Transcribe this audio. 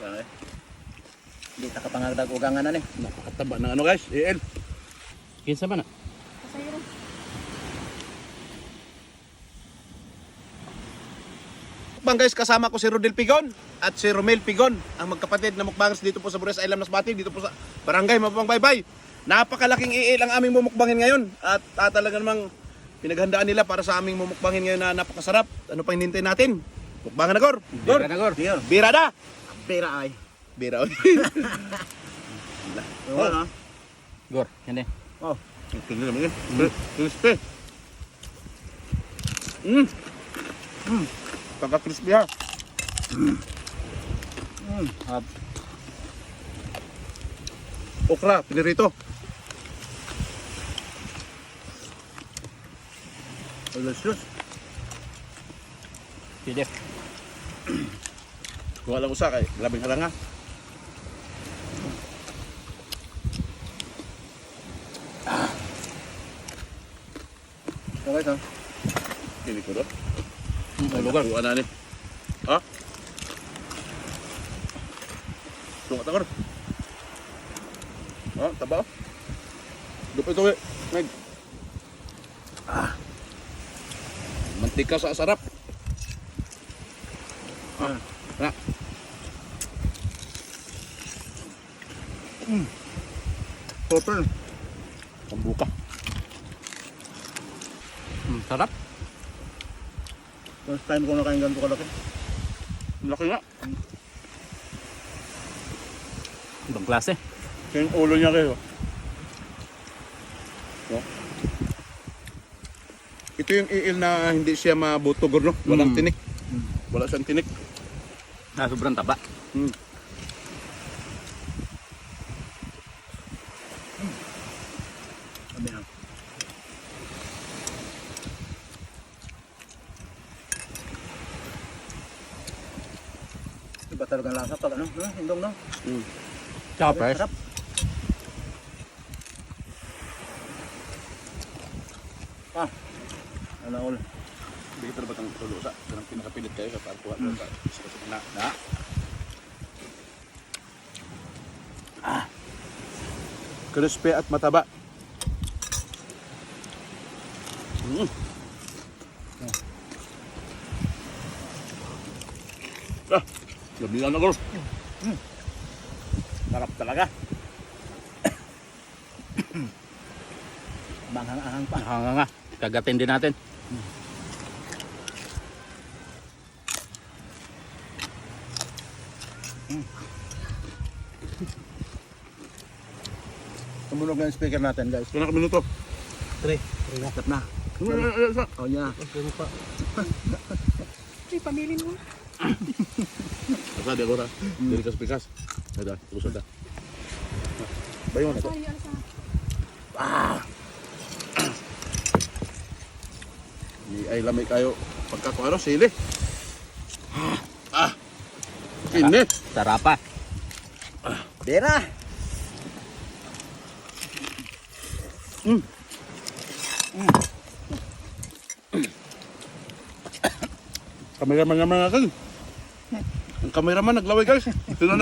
Hindi nakapangagdag ugangan na ni. Napakataba ng ano guys, EL. Kinsa ba na? Kasayro. Mukbang guys, kasama ko si Rodel Pigon at si Romel Pigon, ang magkapatid na mukbangers dito po sa Bures Island Masbate, dito po sa Barangay Mapang Baybay. Napakalaking EL ang aming mumukbangin ngayon at talaga namang pinaghandaan nila para sa aming mumukbangin ngayon na napakasarap. Ano pang hinintay natin? Mukbangan na Gor. Bira na, Gor. Bira na. Pera ay. Bira. Oo na. Gor, yan eh. Oh. Tingnan naman yun. Crispy. Pagka-crispy ha. Okra, pinirito. Delicious. Pide. Kuha lang usa kay grabing haranga. Okay to. Kini ko do. Lugar. Kuha na ni. Ha? Tunga ta Gor. Ha, taba. Dup ito eh. Meg. Mantika sa sarap. Na. Purple. Pambuka. Sarap. First time ko na kain ganito kalaki. Laki nga. Ibang klase. Kaya yung ulo niya kayo. No? Ito yung iil na hindi siya mabutog, no? Walang tinik. Wala siyang tinik. Sobrang taba. Sabi na. Iba talaga ang lasa pag ano, hindong no? Tsaka fresh. Sarap. Ano all? Hindi kita dapat ang tulo sa. Karang pinakapilit kayo sa pagkuha. Na. Crispy at mataba. Labihan na ko. Sarap talaga. Manghang-ahang pa. Hanga nga. Kagatin din natin. Tumunog na yung speaker natin guys. Kaya na minuto. 3. Tap na. Oh niya. Ay, pamilin mo. Asa di agora. Dili kas pikas. Ada, terus ada. Bayo na to. Ay, asa. Ay lamay kayo pagkakuha sili. Init. Sarapa. Bera! Kameraman naman natin. Ang kameraman naglaway guys. Ito na